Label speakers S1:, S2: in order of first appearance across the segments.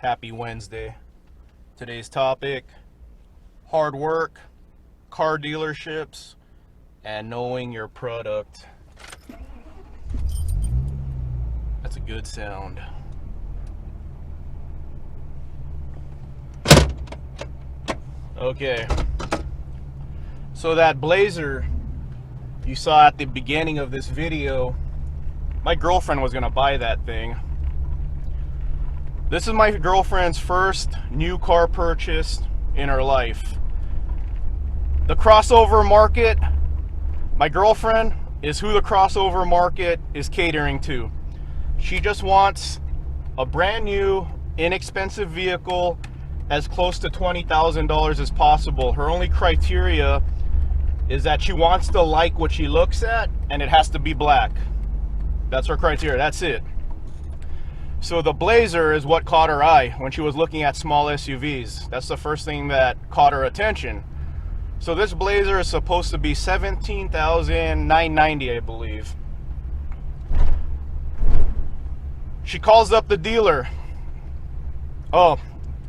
S1: Happy Wednesday. Today's topic: hard work, car dealerships, and knowing your product. That's a good sound. Okay. So that Blazer you saw at the beginning of this video, my girlfriend was gonna buy that thing. This is my girlfriend's first new car purchase in her life. The crossover market, my girlfriend is who the crossover market is catering to. She just wants a brand new, inexpensive vehicle as close to $20,000 as possible. Her only criteria is that she wants to like what she looks at, and it has to be black. That's her criteria, that's it. So the Blazer is what caught her eye when she was looking at small SUVs. That's the first thing that caught her attention. So this Blazer is supposed to be $17,990, I believe. She calls up the dealer. Oh,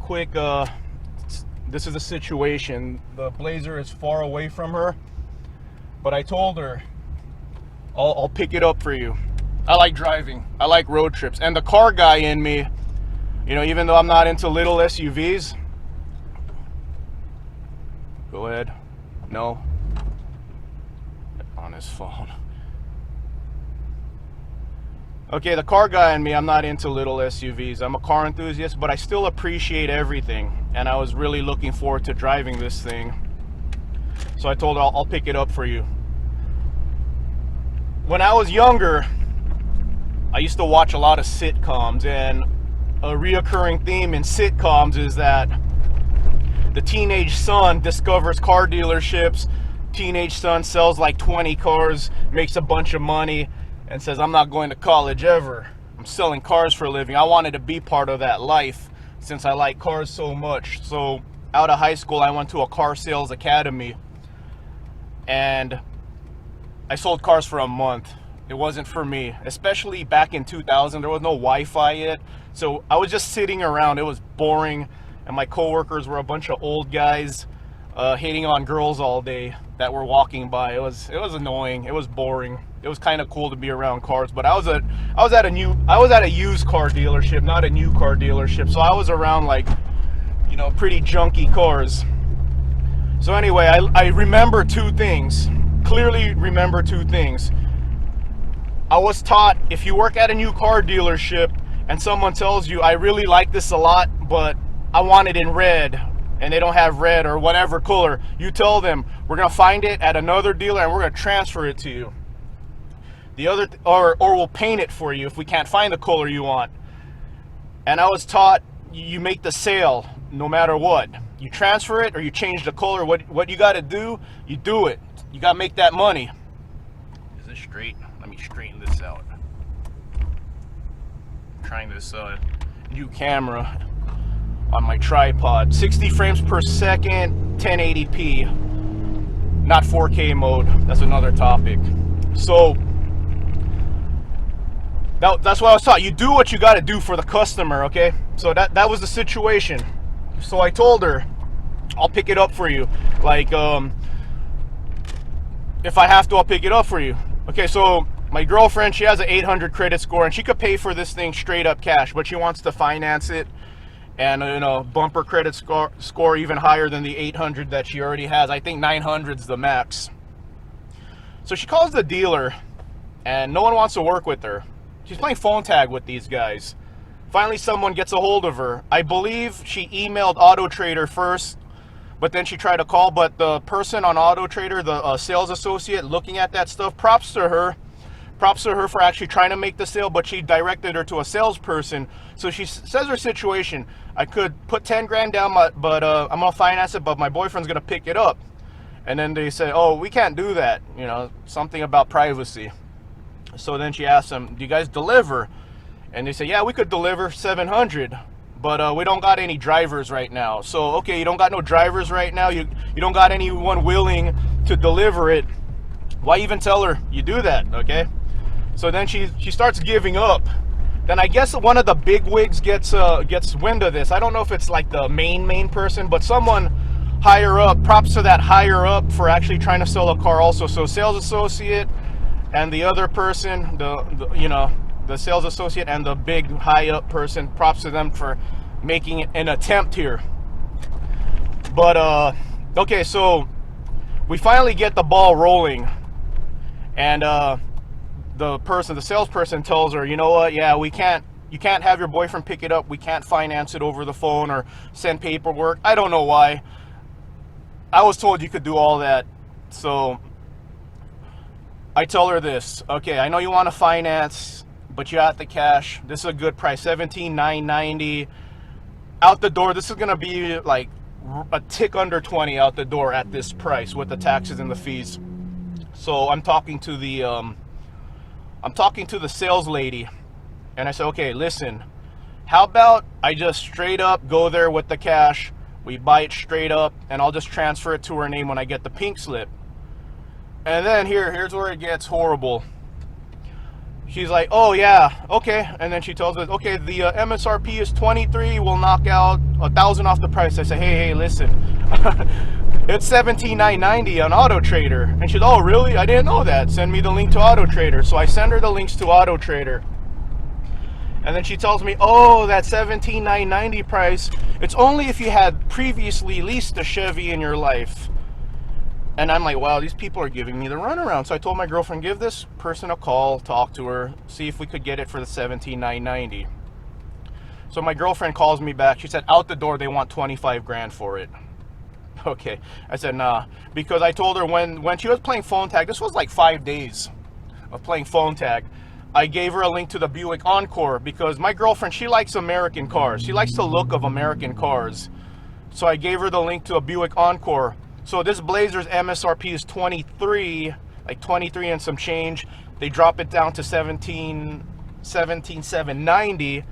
S1: quick, this is a situation. The Blazer is far away from her, but I told her, I'll pick it up for you. I like driving. I like road trips. And the car guy in me, you know, even though I'm not into little SUVs. Go ahead. No. On his phone. Okay, the car guy in me, I'm not into little SUVs. I'm a car enthusiast, but I still appreciate everything. And I was really looking forward to driving this thing. So I told her, I'll pick it up for you. When I was younger, I used to watch a lot of sitcoms, and a reoccurring theme in sitcoms is that the teenage son discovers car dealerships. Teenage son sells like 20 cars, makes a bunch of money, and says, I'm not going to college ever. I'm selling cars for a living. I wanted to be part of that life since I like cars so much. So out of high school, I went to a car sales academy, and I sold cars for a month. It wasn't for me, especially back in 2000. There was no Wi-Fi yet, so I was just sitting around. It was boring, and my coworkers were a bunch of old guys hitting on girls all day that were walking by. It was annoying. It was boring. It was kind of cool to be around cars, but I was at a used car dealership, not a new car dealership. So I was around, like, you know, pretty junky cars. So anyway, I remember two things. Clearly remember two things. I was taught, if you work at a new car dealership and someone tells you, I really like this a lot, but I want it in red, and they don't have red or whatever color, you tell them, we're gonna find it at another dealer and we're gonna transfer it to you. The other, or we'll paint it for you if we can't find the color you want. And I was taught, you make the sale no matter what. You transfer it or you change the color. What you gotta do, you do it. You gotta make that money. Is this straight? Let me straighten this out. I'm trying this new camera on my tripod. 60 frames per second, 1080p. Not 4K mode. That's another topic. So that's what I was taught. You do what you got to do for the customer, okay? So that was the situation. So I told her, I'll pick it up for you. Like, if I have to, I'll pick it up for you. Okay, so my girlfriend, she has an 800 credit score, and she could pay for this thing straight up cash, but she wants to finance it and, you know, bump her credit score even higher than the 800 that she already has. I think 900 is the max. So she calls the dealer, and no one wants to work with her. She's playing phone tag with these guys. Finally, someone gets a hold of her. I believe she emailed Auto Trader first, but then she tried to call. But the person on Auto Trader, the sales associate looking at that stuff, props to her for actually trying to make the sale, but she directed her to a salesperson. So she says her situation: I could put 10 grand down, but I'm gonna finance it, but my boyfriend's gonna pick it up. And then they say, oh, we can't do that, you know, something about privacy. So then she asks them, do you guys deliver? And they say, yeah, we could deliver 700, but we don't got any drivers right now. So, okay, you don't got no drivers right now. You don't got anyone willing to deliver it. Why even tell her you do that, okay? So then she starts giving up. Then I guess one of the big wigs gets wind of this. I don't know if it's like the main person, but someone higher up, props to that higher up for actually trying to sell a car also. So sales associate and the other person, the sales associate and the big high up person, props to them for making an attempt here. But okay, so we finally get the ball rolling, and the salesperson tells her, you know what, yeah, you can't have your boyfriend pick it up. We can't finance it over the phone or send paperwork. I don't know why. I was told you could do all that. So I tell her this, okay, I know you want to finance, but you got the cash. This is a good price, $17,990 out the door. This is gonna be like a tick under 20 out the door at this price with the taxes and the fees. So I'm talking to the sales lady, and I said, okay, listen, how about I just straight up go there with the cash, we buy it straight up, and I'll just transfer it to her name when I get the pink slip. And then here's where it gets horrible. She's like, oh yeah, okay. And then she tells us, okay, the MSRP is 23, we'll knock out $1,000 off the price. I say, hey, listen, it's $17,990 on Auto Trader. And she's, oh really? I didn't know that. Send me the link to Auto Trader. So I send her the links to Auto Trader. And then she tells me, oh, that $17,990 price, it's only if you had previously leased a Chevy in your life. And I'm like, wow, these people are giving me the runaround. So I told my girlfriend, give this person a call, talk to her, see if we could get it for the $17,990. So my girlfriend calls me back. She said, out the door, they want 25 grand for it. Okay. I said, nah, because I told her when she was playing phone tag, this was like 5 days of playing phone tag, I gave her a link to the Buick Encore, because my girlfriend, she likes American cars. She likes the look of American cars. So I gave her the link to a Buick Encore. So this Blazer's MSRP is 23, like 23 and some change. They drop it down to 17,790.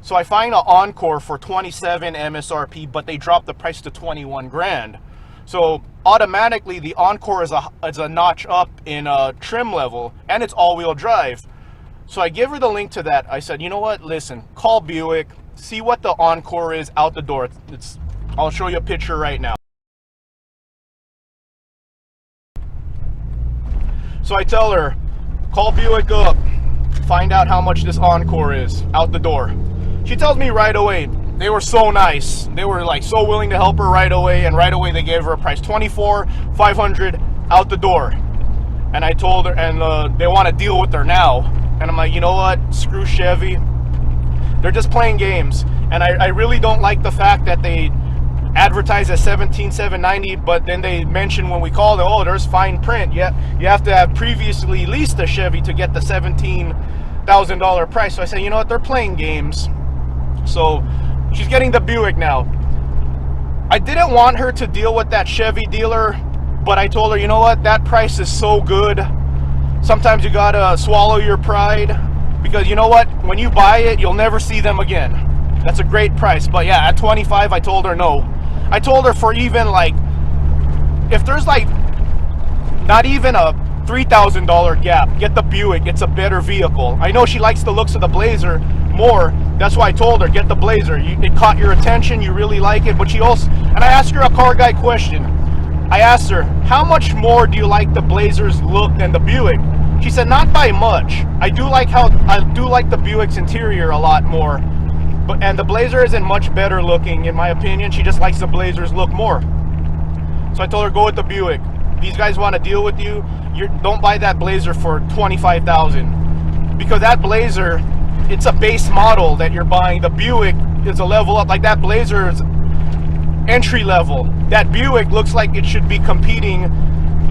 S1: So I find an Encore for 27 MSRP, but they drop the price to 21 grand. So automatically the Encore is a notch up in trim level, and it's all-wheel drive. So I give her the link to that. I said, you know what, listen, call Buick, see what the Encore is out the door. I'll show you a picture right now. So I tell her, call Buick up, find out how much this Encore is out the door. She tells me right away. They were so nice. They were like so willing to help her right away, and right away they gave her a price, $24,500 out the door. And I told her, and they want to deal with her now. And I'm like, you know what? Screw Chevy. They're just playing games. And I really don't like the fact that they advertise at $17,790, but then they mention when we call them, oh, there's fine print. You have to have previously leased a Chevy to get the $17,000 price. So I say, you know what? They're playing games. So she's getting the Buick now. I didn't want her to deal with that Chevy dealer, but I told her, you know what? That price is so good. Sometimes you gotta swallow your pride, because you know what? When you buy it, you'll never see them again. That's a great price. But yeah, at 25, I told her no. I told her for even like, if there's like not even a $3,000 gap, get the Buick. It's a better vehicle. I know she likes the looks of the Blazer more. That's why I told her, get the Blazer. It caught your attention. You really like it. But she also, and I asked her a car guy question. I asked her, how much more do you like the Blazer's look than the Buick? She said, not by much. I do like the Buick's interior a lot more. And the Blazer isn't much better looking, in my opinion. She just likes the Blazer's look more. So I told her, go with the Buick. These guys want to deal with you. Don't buy that Blazer for $25,000, because that Blazer, it's a base model that you're buying. The Buick is a level up. Like that Blazer is entry level. That Buick looks like it should be competing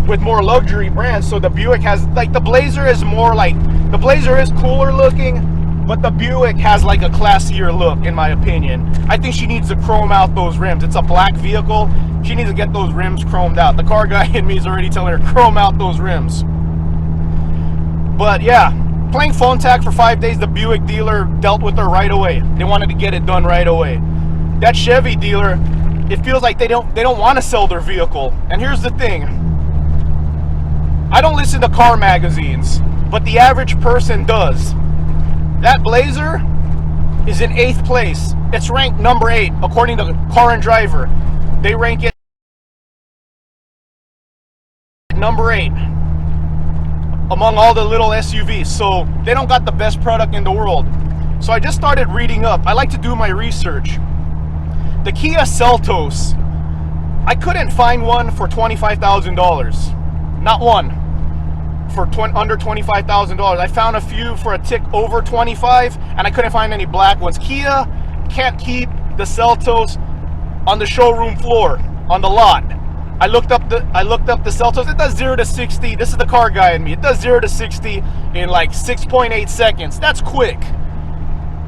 S1: with more luxury brands. So the Buick has, like, the Blazer is more like, the Blazer is cooler looking, but the Buick has like a classier look, in my opinion. I think she needs to chrome out those rims. It's a black vehicle. She needs to get those rims chromed out. The car guy in me is already telling her, chrome out those rims. But yeah, playing phone tag for 5 days, the Buick dealer dealt with her right away. They wanted to get it done right away. That Chevy dealer, it feels like they don't want to sell their vehicle. And here's the thing. I don't listen to car magazines, but the average person does. That Blazer is in 8th place. It's ranked number 8 according to Car and Driver. They rank it number 8 among all the little SUVs. So they don't got the best product in the world. So I just started reading up. I like to do my research. The Kia Seltos, I couldn't find one for $25,000. Not one for under $25,000. I found a few for a tick over 25, and I couldn't find any black ones. Kia can't keep the Seltos on the showroom floor, on the lot. I looked up the Seltos. It does 0 to 60. This is the car guy in me. It does 0 to 60 in like 6.8 seconds. That's quick.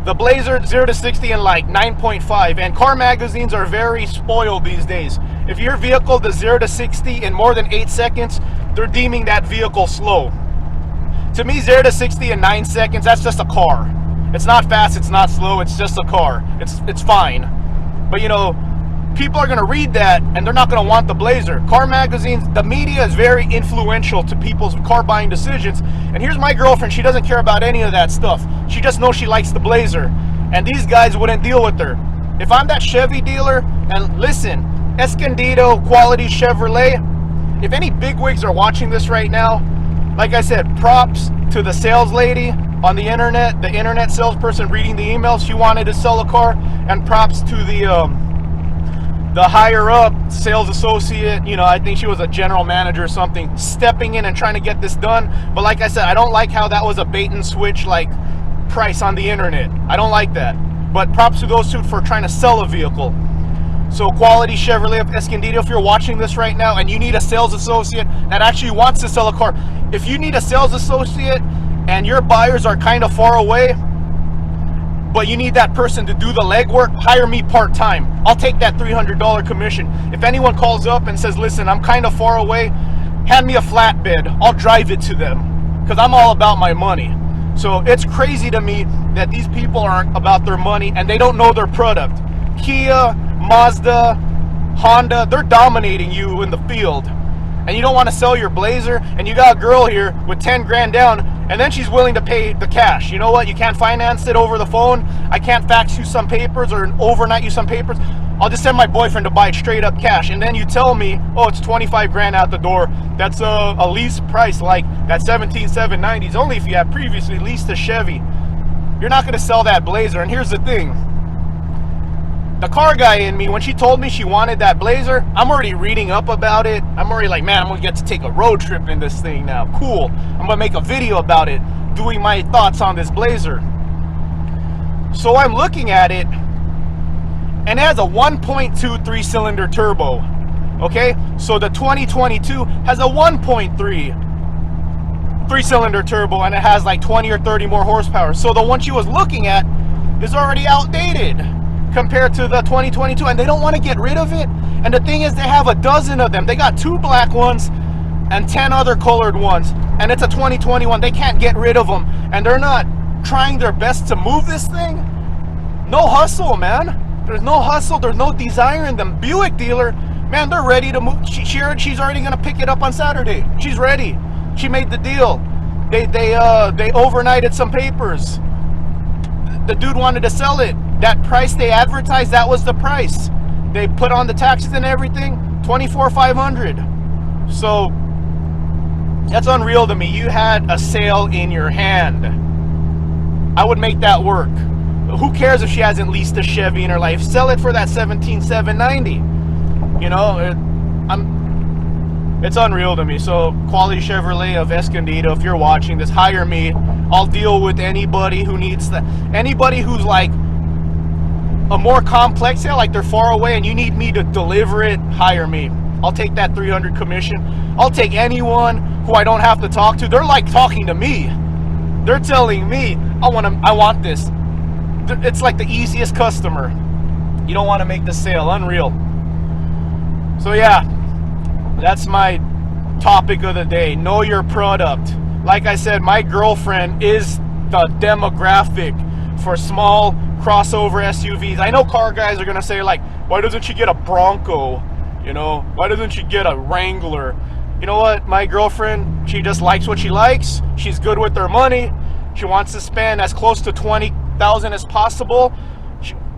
S1: The Blazer 0 to 60 in like 9.5. And car magazines are very spoiled these days. If your vehicle does 0 to 60 in more than 8 seconds, they're deeming that vehicle slow. To me, 0 to 60 in 9 seconds, that's just a car. It's not fast, it's not slow, it's just a car. It's fine. But you know, people are going to read that and they're not going to want the Blazer. Car magazines, the media is very influential to people's car buying decisions. And here's my girlfriend, she doesn't care about any of that stuff. She just knows she likes the Blazer. And these guys wouldn't deal with her. If I'm that Chevy dealer, and listen, Escondido quality Chevrolet, if any bigwigs are watching this right now, like I said, props to the sales lady on the internet salesperson reading the emails. She wanted to sell a car, and props to the higher up sales associate, you know, I think she was a general manager or something, stepping in and trying to get this done. But like I said, I don't like how that was a bait and switch like price on the internet. I don't like that. But props to those two for trying to sell a vehicle. So quality Chevrolet of Escondido, if you're watching this right now and you need a sales associate that actually wants to sell a car, if you need a sales associate and your buyers are kind of far away, but you need that person to do the legwork, hire me part-time. I'll take that $300 commission. If anyone calls up and says, listen, I'm kind of far away, hand me a flatbed. I'll drive it to them because I'm all about my money. So it's crazy to me that these people aren't about their money and they don't know their product. Kia, Mazda, Honda, they're dominating you in the field. And you don't want to sell your Blazer, and you got a girl here with 10 grand down, and then she's willing to pay the cash. You know what? You can't finance it over the phone. I can't fax you some papers or overnight you some papers. I'll just send my boyfriend to buy it straight up cash. And then you tell me, oh, it's 25 grand out the door. That's a lease price like that 17,790s. Only if you have previously leased a Chevy. You're not going to sell that Blazer. And here's the thing. The car guy in me, when she told me she wanted that Blazer, I'm already reading up about it. I'm already like, man, I'm gonna get to take a road trip in this thing now. Cool. I'm gonna make a video about it, doing my thoughts on this Blazer. So I'm looking at it, and it has a 1.2 3-cylinder turbo. Okay, so the 2022 has a 1.3 3-cylinder turbo, and it has like 20 or 30 more horsepower. So the one she was looking at is already outdated compared to the 2022, and they don't want to get rid of it. And the thing is, they have a dozen of them. They got 2 black ones and 10 other colored ones, and it's a 2021. They can't get rid of them, and they're not trying their best to move this thing. No hustle, man. There's no hustle. There's no desire in them. Buick dealer, man, they're ready to move. She's already gonna pick it up on Saturday. She's ready. She made the deal. They overnighted some papers. The dude wanted to sell it. That price they advertised, that was the price. They put on the taxes and everything, $24,500. So that's unreal to me. You had a sale in your hand. I would make that work. Who cares if she hasn't leased a Chevy in her life? Sell it for that $17,790. You know, it's unreal to me. So quality Chevrolet of Escondido, if you're watching this, hire me. I'll deal with anybody who needs that. Anybody who's like a more complex sale, like they're far away and you need me to deliver it, hire me. I'll take that $300 commission. I'll take anyone who I don't have to talk to. They're like talking to me. They're telling me, I want this. It's like the easiest customer. You don't want to make the sale. Unreal. So yeah, that's my topic of the day. Know your product. Like I said, my girlfriend is the demographic for small crossover SUVs. I know car guys are gonna say like, why doesn't she get a Bronco? You know, why doesn't she get a Wrangler? You know what? My girlfriend, she just likes what she likes. She's good with her money. She wants to spend as close to $20,000 as possible.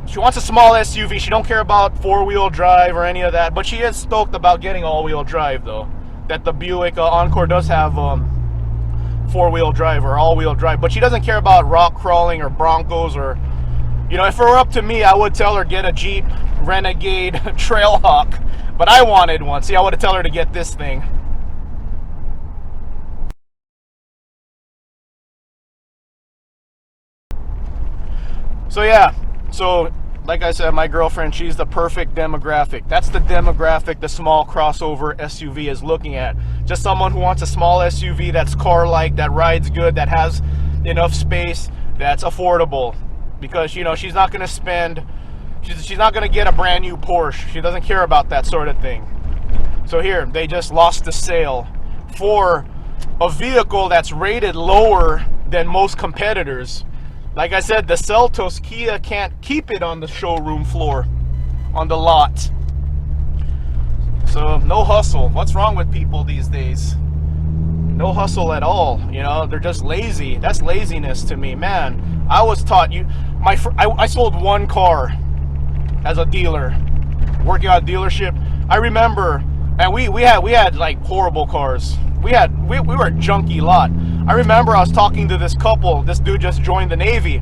S1: She wants a small SUV. She don't care about four-wheel drive or any of that, but she is stoked about getting all-wheel drive, though. That the Buick Encore does have four-wheel drive or all-wheel drive, but she doesn't care about rock crawling or Broncos or, you know, if it were up to me, I would tell her get a Jeep Renegade Trailhawk, but I wanted one. See, I would have told her to get this thing. So yeah, so like I said, my girlfriend, she's the perfect demographic. That's the demographic the small crossover SUV is looking at. Just someone who wants a small SUV that's car-like, that rides good, that has enough space, that's affordable. Because, you know, she's not going to spend, she's not going to get a brand new Porsche. She doesn't care about that sort of thing. So here, they just lost the sale for a vehicle that's rated lower than most competitors. Like I said, the Seltos Kia can't keep it on the showroom floor, on the lot. So no hustle. What's wrong with people these days? No hustle at all. You know, they're just lazy. That's laziness to me, man. I was taught I sold one car as a dealer, working at a dealership. I remember, and we had like horrible cars. We were a junky lot. I remember I was talking to this couple. This dude just joined the Navy,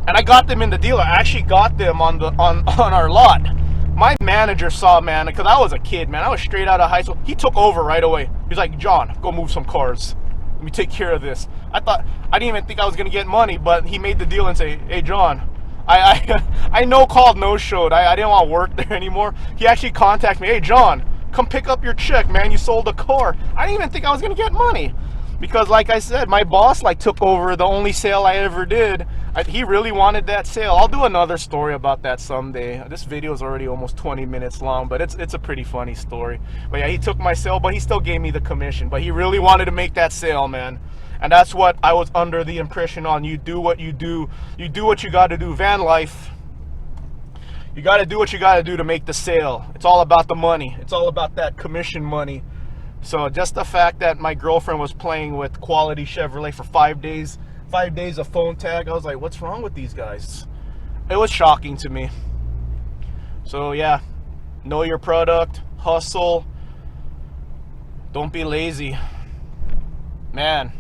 S1: and I got them in the dealer. I actually got them on our lot. My manager saw, man, because I was a kid, man. I was straight out of high school. He took over right away. He's like, John, go move some cars. Let me take care of this. I didn't even think I was gonna get money, but he made the deal and say, hey, John, I no called, no showed. I didn't want to work there anymore. He actually contacted me. Hey, John, come pick up your check, man. You sold a car. I didn't even think I was gonna get money. Because like I said, my boss like took over the only sale I ever did. He really wanted that sale. I'll do another story about that someday. This video is already almost 20 minutes long, but it's a pretty funny story. But yeah, he took my sale, but he still gave me the commission. But he really wanted to make that sale, man. And that's what I was under the impression on. You do what you do. You do what you got to do. Van life. You got to do what you got to do to make the sale. It's all about the money. It's all about that commission money. So just the fact that my girlfriend was playing with Quality Chevrolet for 5 days of phone tag, I was like, what's wrong with these guys? It was shocking to me. So yeah, know your product, hustle, don't be lazy. Man,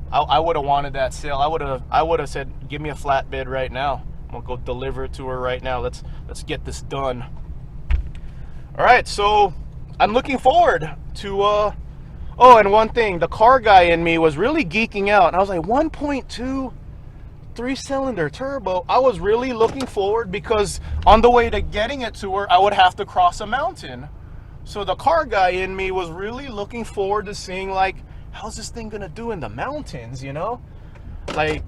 S1: I would have wanted that sale. I would have said, give me a flatbed right now. I'm gonna go deliver it to her right now. Let's get this done. All right, so I'm looking forward to oh, and one thing, the car guy in me was really geeking out, and I was like, 1.2 3-cylinder turbo. I was really looking forward, because on the way to getting it to her, I would have to cross a mountain. So the car guy in me was really looking forward to seeing, like, how's this thing gonna do in the mountains, you know? Like,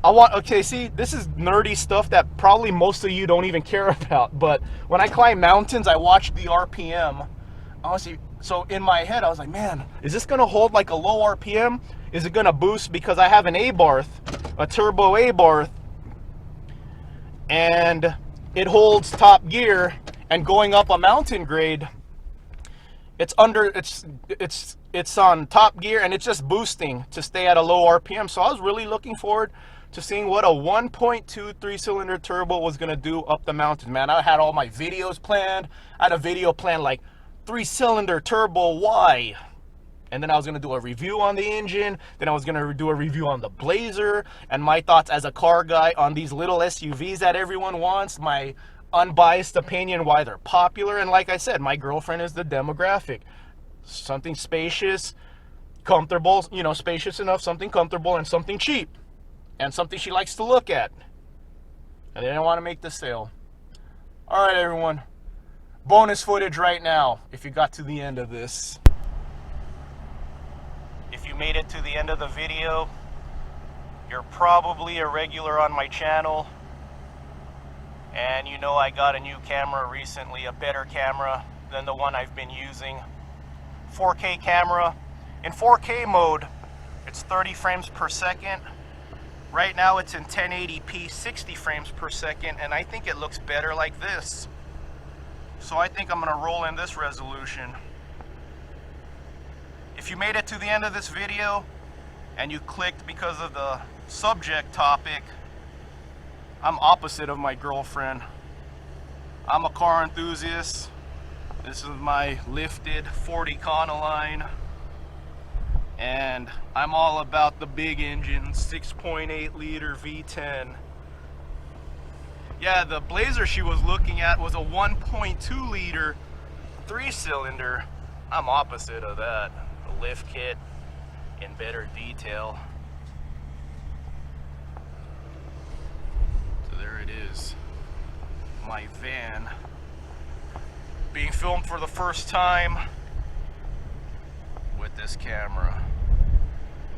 S1: okay, see, this is nerdy stuff that probably most of you don't even care about, but when I climb mountains, I watch the RPM. Honestly, so in my head, I was like, man, is this gonna hold like a low RPM? Is it gonna boost? Because I have an A-Barth, a turbo A-Barth, and it holds top gear, and going up a mountain grade, it's on top gear, and it's just boosting to stay at a low RPM. So I was really looking forward to seeing what a 1.2 3-cylinder turbo was gonna do up the mountain, man. I had all my videos planned. I had a video planned like 3-cylinder turbo Y, and then I was gonna do a review on the engine. Then I was gonna do a review on the Blazer, and my thoughts as a car guy on these little SUVs that everyone wants. My unbiased opinion why they're popular. And like I said, my girlfriend is the demographic. Something spacious, comfortable, you know, spacious enough, something comfortable, and something cheap, and something she likes to look at. And they didn't want to make the sale. All right, everyone. Bonus footage right now, if you got to the end of this. If you made it to the end of the video, you're probably a regular on my channel. And you know I got a new camera recently, a better camera than the one I've been using. 4K camera. In 4K mode, it's 30 frames per second. Right now it's in 1080p, 60 frames per second, and I think it looks better like this. So I think I'm gonna roll in this resolution. If you made it to the end of this video, and you clicked because of the subject topic, I'm opposite of my girlfriend. I'm a car enthusiast. This is my lifted 40 Econoline, and I'm all about the big engine, 6.8 liter V10. Yeah, the Blazer she was looking at was a 1.2 liter 3-cylinder. I'm opposite of that. The lift kit in better detail. So there it is, my van being filmed for the first time with this camera.